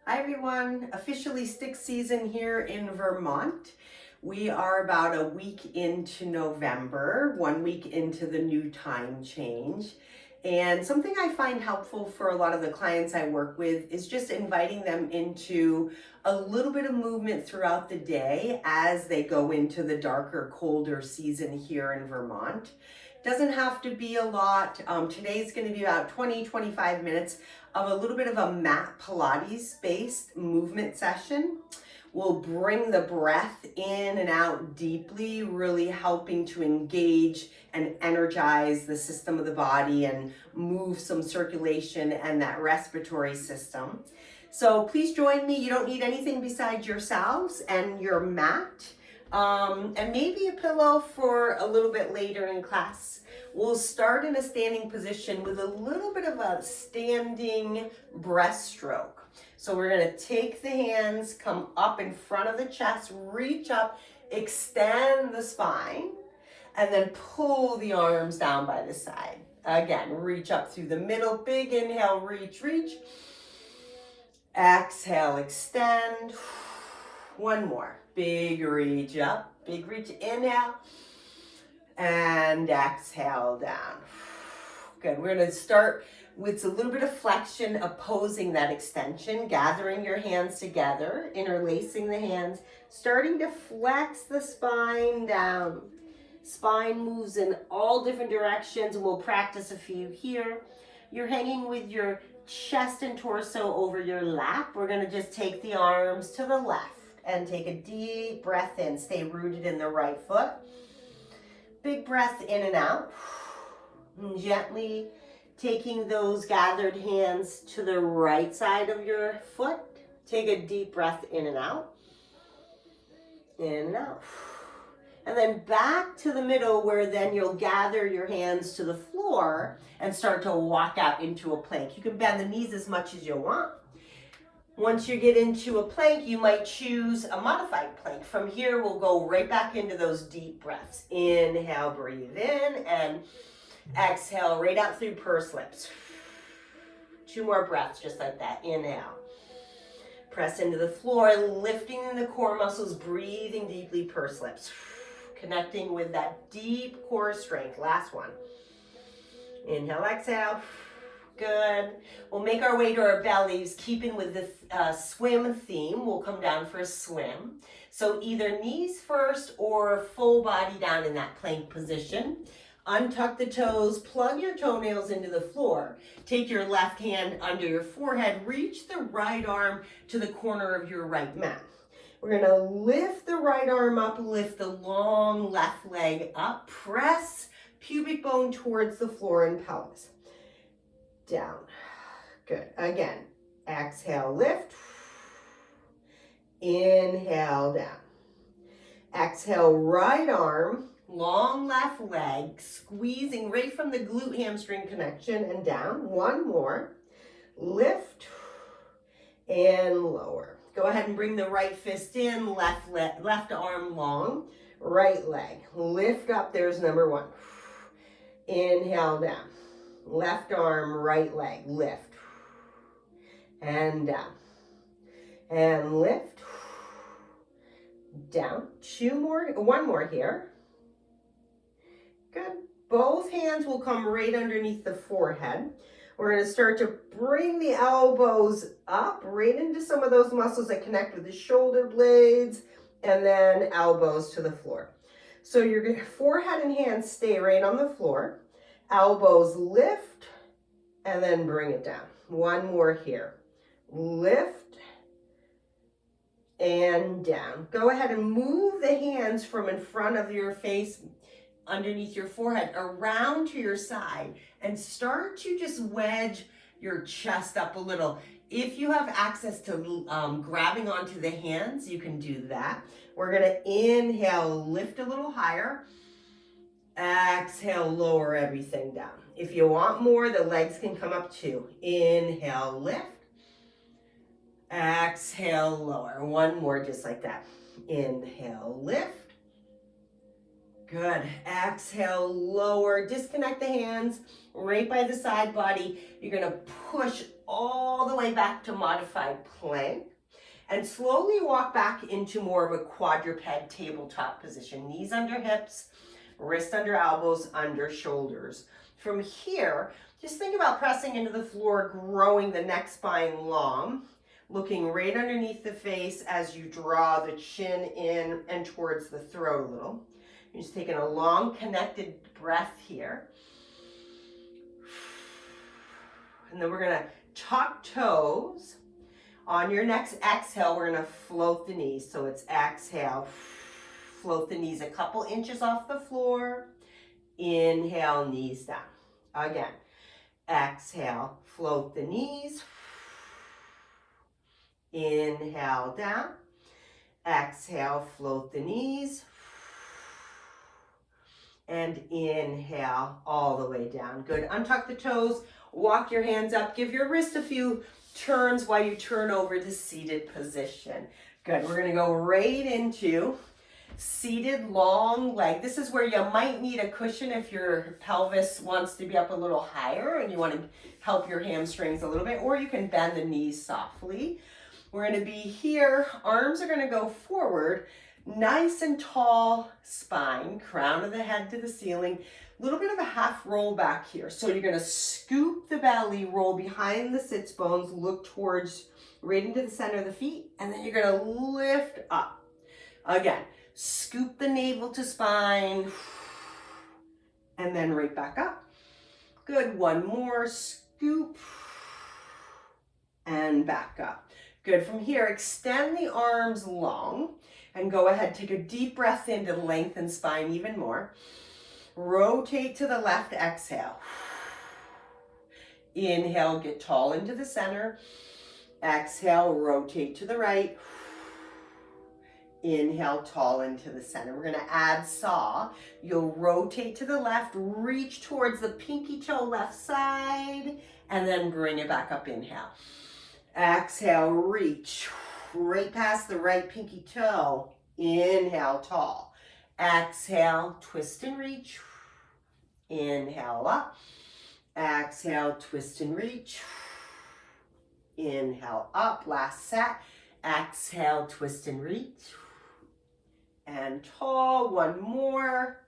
Hi everyone, officially stick season here in Vermont. We are about a week into November, 1 week into the new time change. And something I find helpful for a lot of the clients I work with is just inviting them into a little bit of movement throughout the day as they go into the darker, colder season here in Vermont. Doesn't have to be a lot. Today's going to be about 20-25 minutes of a little bit of a mat Pilates based movement session. We'll bring the breath in and out deeply, really helping to engage and energize the system of the body and move some circulation and that respiratory system. So please join me. You don't need anything besides yourselves and your mat. And maybe a pillow for a little bit later in class. We'll start in a standing position with a little bit of a standing breaststroke. So we're going to take the hands, come up in front of the chest, reach up, extend the spine, and then pull the arms down by the side. Again, reach up through the middle, big inhale, reach, reach. Exhale, extend. One more. Big reach up, big reach, inhale, and exhale down. Good, we're gonna start with a little bit of flexion, opposing that extension, gathering your hands together, interlacing the hands, starting to flex the spine down. Spine moves in all different directions, and we'll practice a few here. You're hanging with your chest and torso over your lap. We're gonna just take the arms to the left and take a deep breath in. Stay rooted in the right foot. Big breath in and out. And gently taking those gathered hands to the right side of your foot. Take a deep breath in and out. In and out. And then back to the middle, where then you'll gather your hands to the floor and start to walk out into a plank. You can bend the knees as much as you want. Once you get into a plank, you might choose a modified plank. From here, we'll go right back into those deep breaths. Inhale, breathe in, and exhale right out through pursed lips. 2 more breaths, just like that. Inhale. Press into the floor, lifting the core muscles, breathing deeply, pursed lips. Connecting with that deep core strength. Last one. Inhale, exhale. Good. We'll make our way to our bellies, keeping with the swim theme. We'll come down for a swim. So either knees first or full body down in that plank position. Untuck the toes, plug your toenails into the floor. Take your left hand under your forehead, reach the right arm to the corner of your right mat. We're going to lift the right arm up, lift the long left leg up, press pubic bone towards the floor and pelvis. Down. Good. Again, exhale, lift. Inhale, down. Exhale, right arm, long left leg, squeezing right from the glute hamstring connection and down. One more. Lift and lower. Go ahead and bring the right fist in, left arm long, right leg. Lift up, there's number 1. Inhale, down. Left arm, right leg, lift. And down. And lift. Down. 1 more here. Good. Both hands will come right underneath the forehead. We're going to start to bring the elbows up right into some of those muscles that connect with the shoulder blades, and then elbows to the floor. So your forehead and hands stay right on the floor. Elbows lift and then bring it down. 1 more here. Lift and down. Go ahead and move the hands from in front of your face, underneath your forehead, around to your side, and start to just wedge your chest up a little. If you have access to grabbing onto the hands, you can do that. We're going to inhale, lift a little higher. Exhale, lower everything down. If you want more, the legs can come up too. Inhale, lift. Exhale, lower. 1 more, just like that. Inhale, lift. Good. Exhale, lower. Disconnect the hands right by the side body. You're going to push all the way back to modified plank. And slowly walk back into more of a quadruped tabletop position. Knees under hips, wrist under elbows, under shoulders. From here, just think about pressing into the floor, growing the neck spine long, looking right underneath the face as you draw the chin in and towards the throat a little. You're just taking a long connected breath here. And then we're gonna tuck toes. On your next exhale, we're gonna float the knees. So it's exhale, float the knees a couple inches off the floor. Inhale, knees down. Again, exhale, float the knees. Inhale, down. Exhale, float the knees. And inhale, all the way down. Good, untuck the toes, walk your hands up, give your wrist a few turns while you turn over to seated position. Good, we're gonna go right into seated long leg. This is where you might need a cushion if your pelvis wants to be up a little higher and you want to help your hamstrings a little bit, or you can bend the knees softly. We're gonna be here, arms are gonna go forward, nice and tall spine, crown of the head to the ceiling. A little bit of a half roll back here. So you're gonna scoop the belly, roll behind the sits bones, look towards right into the center of the feet, and then you're gonna lift up. Again, scoop the navel to spine, and then right back up. Good, one more, scoop, and back up. Good, from here, extend the arms long, and go ahead, take a deep breath in to lengthen spine even more. Rotate to the left, exhale. Inhale, get tall into the center. Exhale, rotate to the right. Inhale, tall into the center. We're gonna add saw. You'll rotate to the left, reach towards the pinky toe left side, and then bring it back up, inhale. Exhale, reach right past the right pinky toe. Inhale, tall. Exhale, twist and reach. Inhale up. Exhale, twist and reach. Inhale up, last set. Exhale, twist and reach. And tall, one more.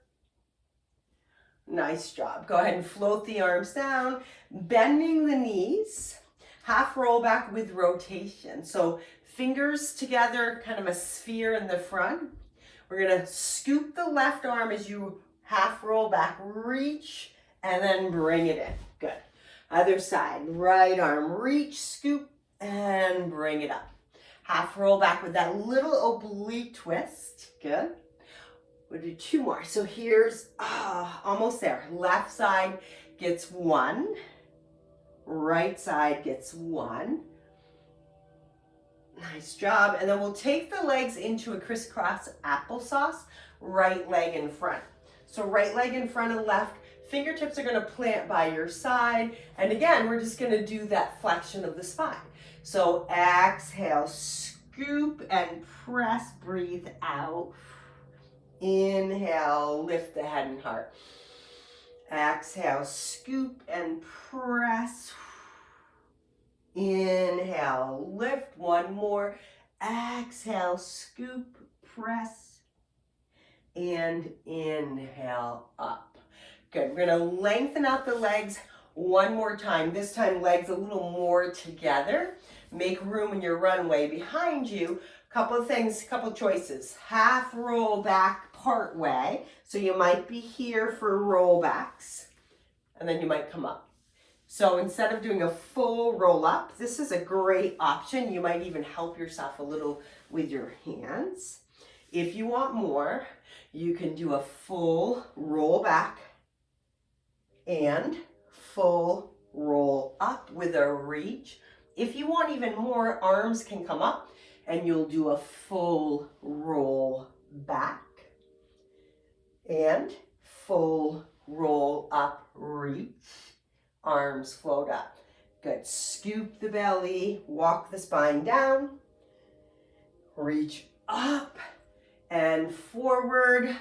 Nice job. Go ahead and float the arms down, bending the knees. Half roll back with rotation. So fingers together, kind of a sphere in the front. We're gonna scoop the left arm as you half roll back, reach, and then bring it in. Good. Other side, right arm, reach, scoop, and bring it up. Half roll back with that little oblique twist. Good. We'll do two more. So here's, almost there. Left side gets one. Right side gets one. Nice job. And then we'll take the legs into a crisscross applesauce, right leg in front. So right leg in front and left, fingertips are gonna plant by your side. And again, we're just gonna do that flexion of the spine. So exhale, scoop and press, breathe out. Inhale, lift the head and heart. Exhale, scoop and press. Inhale, lift, one more. Exhale, scoop, press. And inhale up. Good, we're gonna lengthen out the legs one more time. This time legs a little more together. Make room in your runway behind you. Couple of things, couple of choices. Half roll back part way. So you might be here for rollbacks and then you might come up. So instead of doing a full roll up, this is a great option. You might even help yourself a little with your hands. If you want more, you can do a full roll back and full roll up with a reach. If you want even more, arms can come up and you'll do a full roll back and full roll up, reach, arms float up. Good, scoop the belly, walk the spine down, reach up and forward.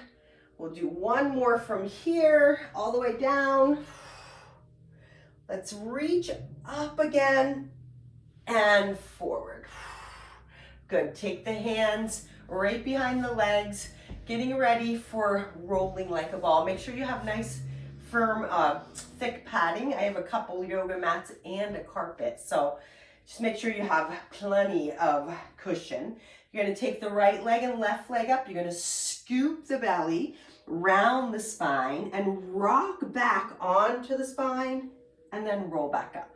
We'll do one more from here, all the way down. Let's reach up again and forward. Good. Take the hands right behind the legs, getting ready for rolling like a ball. Make sure you have nice, firm, thick padding. I have a couple yoga mats and a carpet, so just make sure you have plenty of cushion. You're going to take the right leg and left leg up. You're going to scoop the belly, round the spine, and rock back onto the spine, and then roll back up.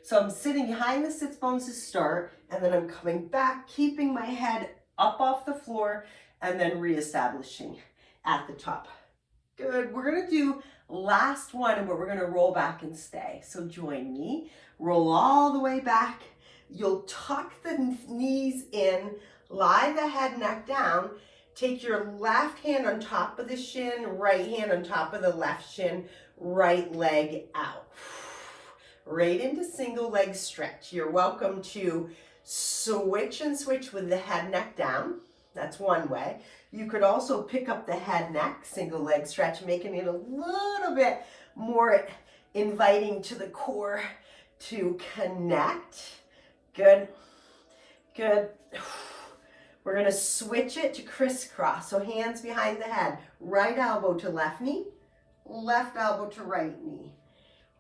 So I'm sitting behind the sits bones to start, and then I'm coming back, keeping my head up off the floor, and then reestablishing at the top. Good. We're going to do last one, but we're going to roll back and stay. So join me. Roll all the way back. You'll tuck the knees in, lie the head, neck down. Take your left hand on top of the shin, right hand on top of the left shin, right leg out. Right into single leg stretch. You're welcome to switch and switch with the head, neck down. That's one way. You could also pick up the head, neck, single leg stretch, making it a little bit more inviting to the core to connect. Good, good. We're gonna switch it to crisscross. So hands behind the head, right elbow to left knee, left elbow to right knee,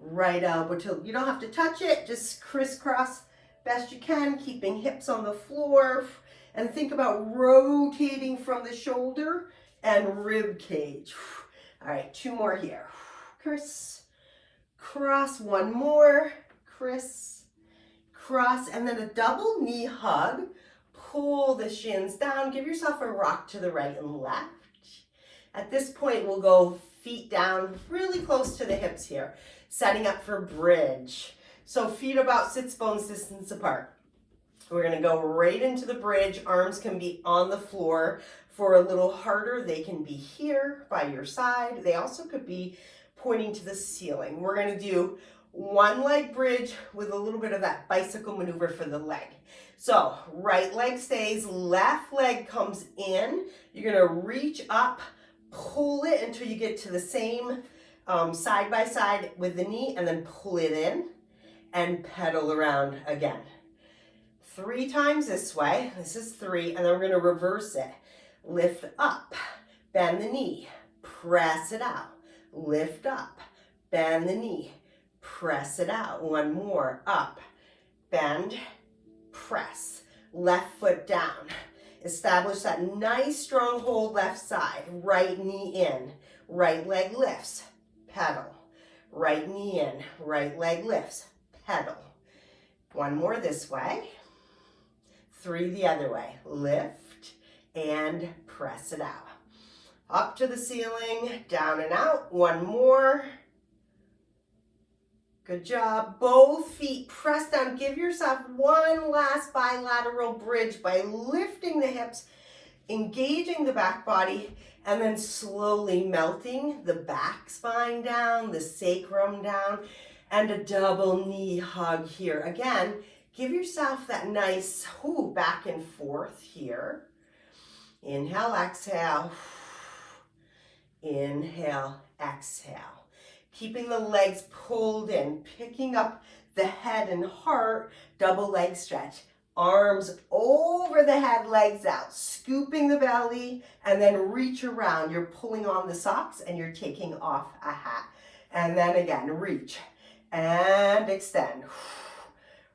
right elbow to, you don't have to touch it, just crisscross best you can, keeping hips on the floor. And think about rotating from the shoulder and rib cage. All right, two more here. Criss, cross, one more, criss, cross, and then a double knee hug. Pull the shins down, give yourself a rock to the right and left. At this point, we'll go feet down really close to the hips here, setting up for bridge. So feet about sits bones distance apart. We're going to go right into the bridge. Arms can be on the floor. For a little harder, they can be here by your side. They also could be pointing to the ceiling. We're going to do one leg bridge with a little bit of that bicycle maneuver for the leg. So right leg stays, left leg comes in. You're going to reach up, pull it until you get to the same side by side with the knee, and then pull it in and pedal around again. 3 times this way. This is 3, and then we're going to reverse it. Lift up, bend the knee, press it out. Lift up, bend the knee, press it out. One more, up, bend, press. Left foot down. Establish that nice strong hold left side. Right knee in, right leg lifts, pedal. Right knee in, right leg lifts, pedal. One more this way. 3 the other way. Lift and press it out. Up to the ceiling, down and out. One more. Good job. Both feet press down. Give yourself one last bilateral bridge by lifting the hips, engaging the back body, and then slowly melting the back spine down, the sacrum down, and a double knee hug here. Again, give yourself that nice back and forth here. Inhale, exhale. Inhale, exhale. Keeping the legs pulled in, picking up the head and heart, double leg stretch. Arms over the head, legs out, scooping the belly, and then reach around. You're pulling on the socks and you're taking off a hat. And then again, reach and extend.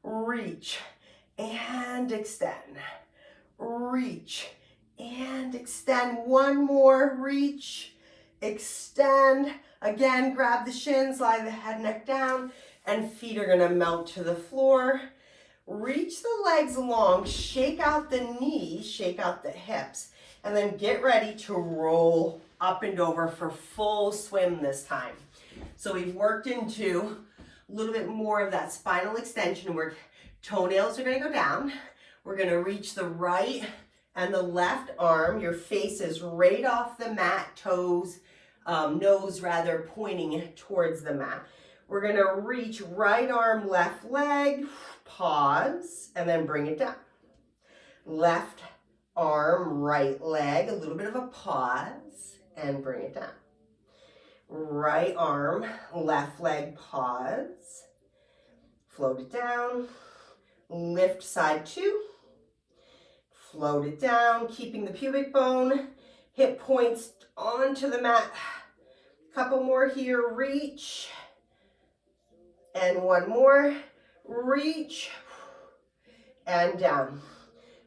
Reach and extend. Reach and extend. One more, reach, extend. Again, grab the shins, lie the head, neck down, and feet are gonna melt to the floor. Reach the legs long, shake out the knees, shake out the hips, and then get ready to roll up and over for full swim this time. So we've worked into a little bit more of that spinal extension work. Toenails are gonna go down. We're gonna reach the right and the left arm. Your face is right off the mat, toes, nose rather, pointing towards the mat. We're gonna reach right arm, left leg, pause, and then bring it down. Left arm, right leg, a little bit of a pause, and bring it down. Right arm, left leg, pause, float it down. Lift side 2. Float it down, keeping the pubic bone, hip points onto the mat. Couple more here, reach. And one more, reach. And down.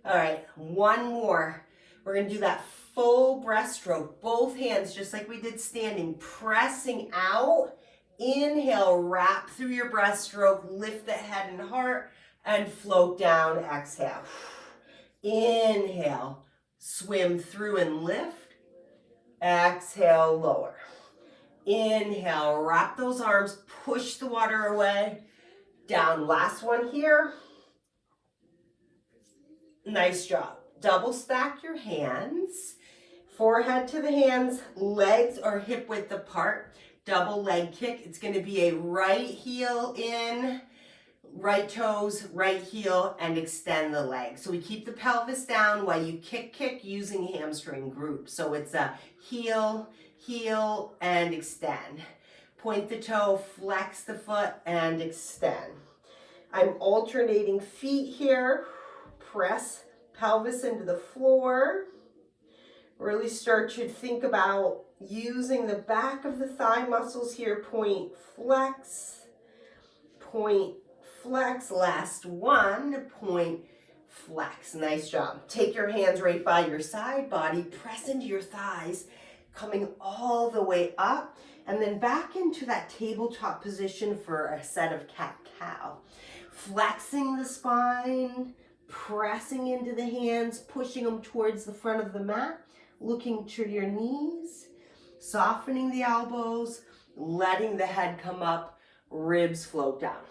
All right, one more. We're gonna do that full breaststroke, both hands, just like we did standing, pressing out. Inhale, wrap through your breaststroke, lift the head and heart, and float down, exhale. Inhale, swim through and lift. Exhale, lower. Inhale, wrap those arms, push the water away. Down, last one here. Nice job. Double stack your hands. Forehead to the hands, legs are hip width apart. Double leg kick. It's going to be a right heel in, right toes, right heel, and extend the leg. So we keep the pelvis down while you kick using hamstring group. So it's a heel, heel, and extend. Point the toe, flex the foot, and extend. I'm alternating feet here. Press pelvis into the floor. Really start to think about using the back of the thigh muscles here. Point, flex. Last one, point, flex. Nice job. Take your hands right by your side body, press into your thighs, coming all the way up, and then back into that tabletop position for a set of cat-cow. Flexing the spine, pressing into the hands, pushing them towards the front of the mat, looking to your knees, softening the elbows, letting the head come up, ribs float down.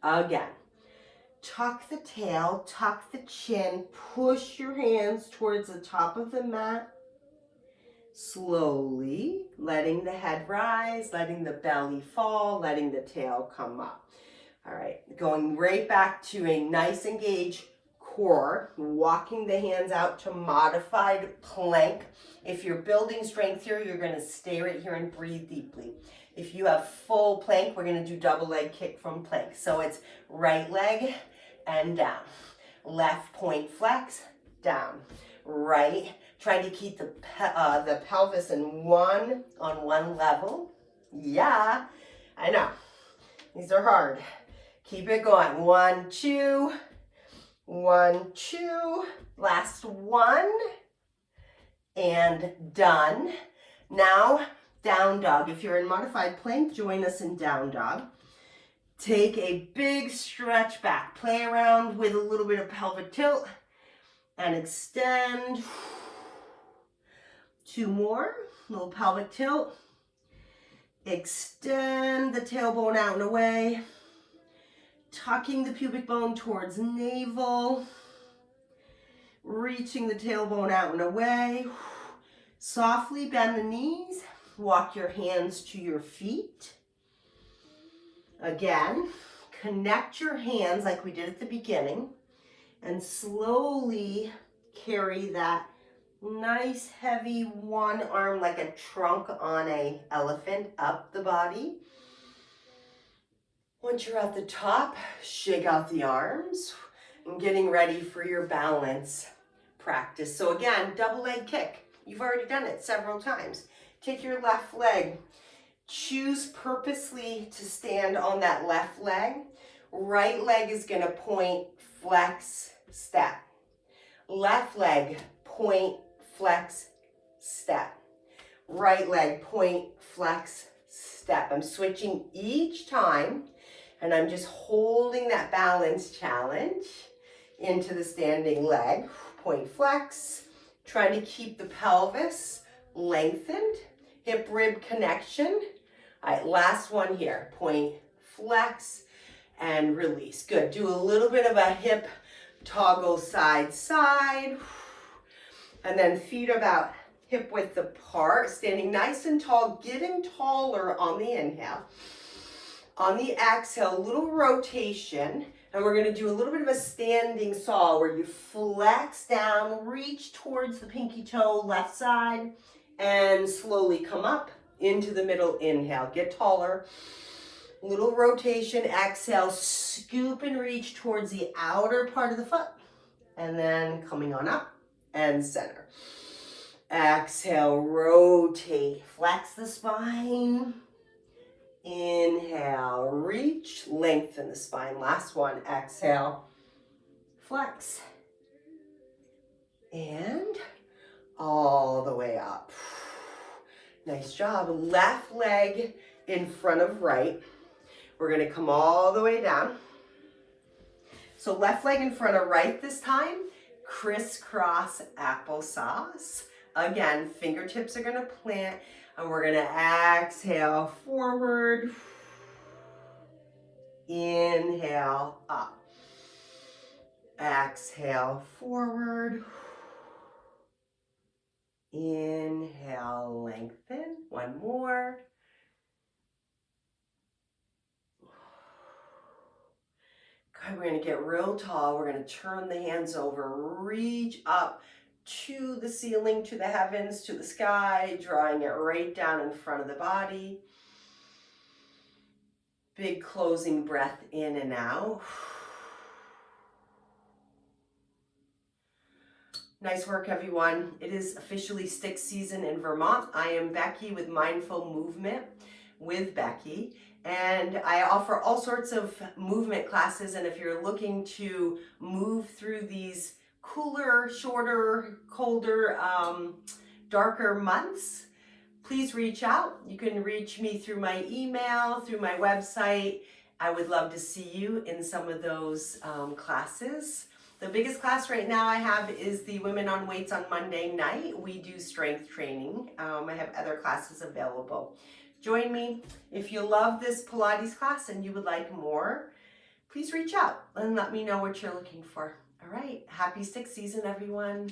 Again, tuck the tail, tuck the chin, push your hands towards the top of the mat. Slowly, letting the head rise, letting the belly fall, letting the tail come up. All right, going right back to a nice engaged core, walking the hands out to modified plank. If you're building strength here, you're going to stay right here and breathe deeply. If you have full plank, we're going to do double leg kick from plank. So it's right leg and down. Left point flex, down. Right, trying to keep the pelvis on one level. Yeah, I know. These are hard. Keep it going. 1, 2. 1, 2. Last one. And done. Now, down dog. If you're in modified plank, join us in down dog. Take a big stretch back. Play around with a little bit of pelvic tilt and extend. 2 more. Little pelvic tilt. Extend the tailbone out and away. Tucking the pubic bone towards navel. Reaching the tailbone out and away. Softly bend the knees. Walk your hands to your feet. Again, connect your hands like we did at the beginning. And slowly carry that nice heavy one arm like a trunk on an elephant up the body. Once you're at the top, shake out the arms and getting ready for your balance practice. So again, double leg kick. You've already done it several times. Take your left leg. Choose purposely to stand on that left leg. Right leg is going to point, flex, step. Left leg, point, flex, step. Right leg, point, flex, step. I'm switching each time, and I'm just holding that balance challenge into the standing leg. Point, flex. Trying to keep the pelvis lengthened. Hip rib connection. All right, last one here. Point, flex, and release. Good. Do a little bit of a hip toggle side, side. And then feet about hip width apart. Standing nice and tall, getting taller on the inhale. On the exhale, a little rotation. And we're going to do a little bit of a standing saw where you flex down, reach towards the pinky toe, left side, and slowly come up into the middle. Inhale, get taller. Little rotation, exhale, scoop and reach towards the outer part of the foot. And then coming on up and center. Exhale, rotate, flex the spine. Inhale, reach, lengthen the spine. Last one, exhale, flex. And all the way up. Nice job. Left leg in front of right. We're gonna come all the way down. So left leg in front of right this time, crisscross applesauce. Again, fingertips are gonna plant and we're gonna exhale forward. Inhale up. Exhale forward. Inhale, lengthen. One more. Good, we're gonna get real tall. We're gonna turn the hands over, reach up to the ceiling, to the heavens, to the sky, drawing it right down in front of the body. Big closing breath in and out. Nice work, everyone. It is officially stick season in Vermont. I am Becky with Mindful Movement with Becky, and I offer all sorts of movement classes. And if you're looking to move through these cooler, shorter, colder, darker months, please reach out. You can reach me through my email, through my website. I would love to see you in some of those classes. The biggest class right now I have is the Women on Weights on Monday night. We do strength training. I have other classes available. Join me. If you love this Pilates class and you would like more, please reach out and let me know what you're looking for. All right. Happy stick season, everyone.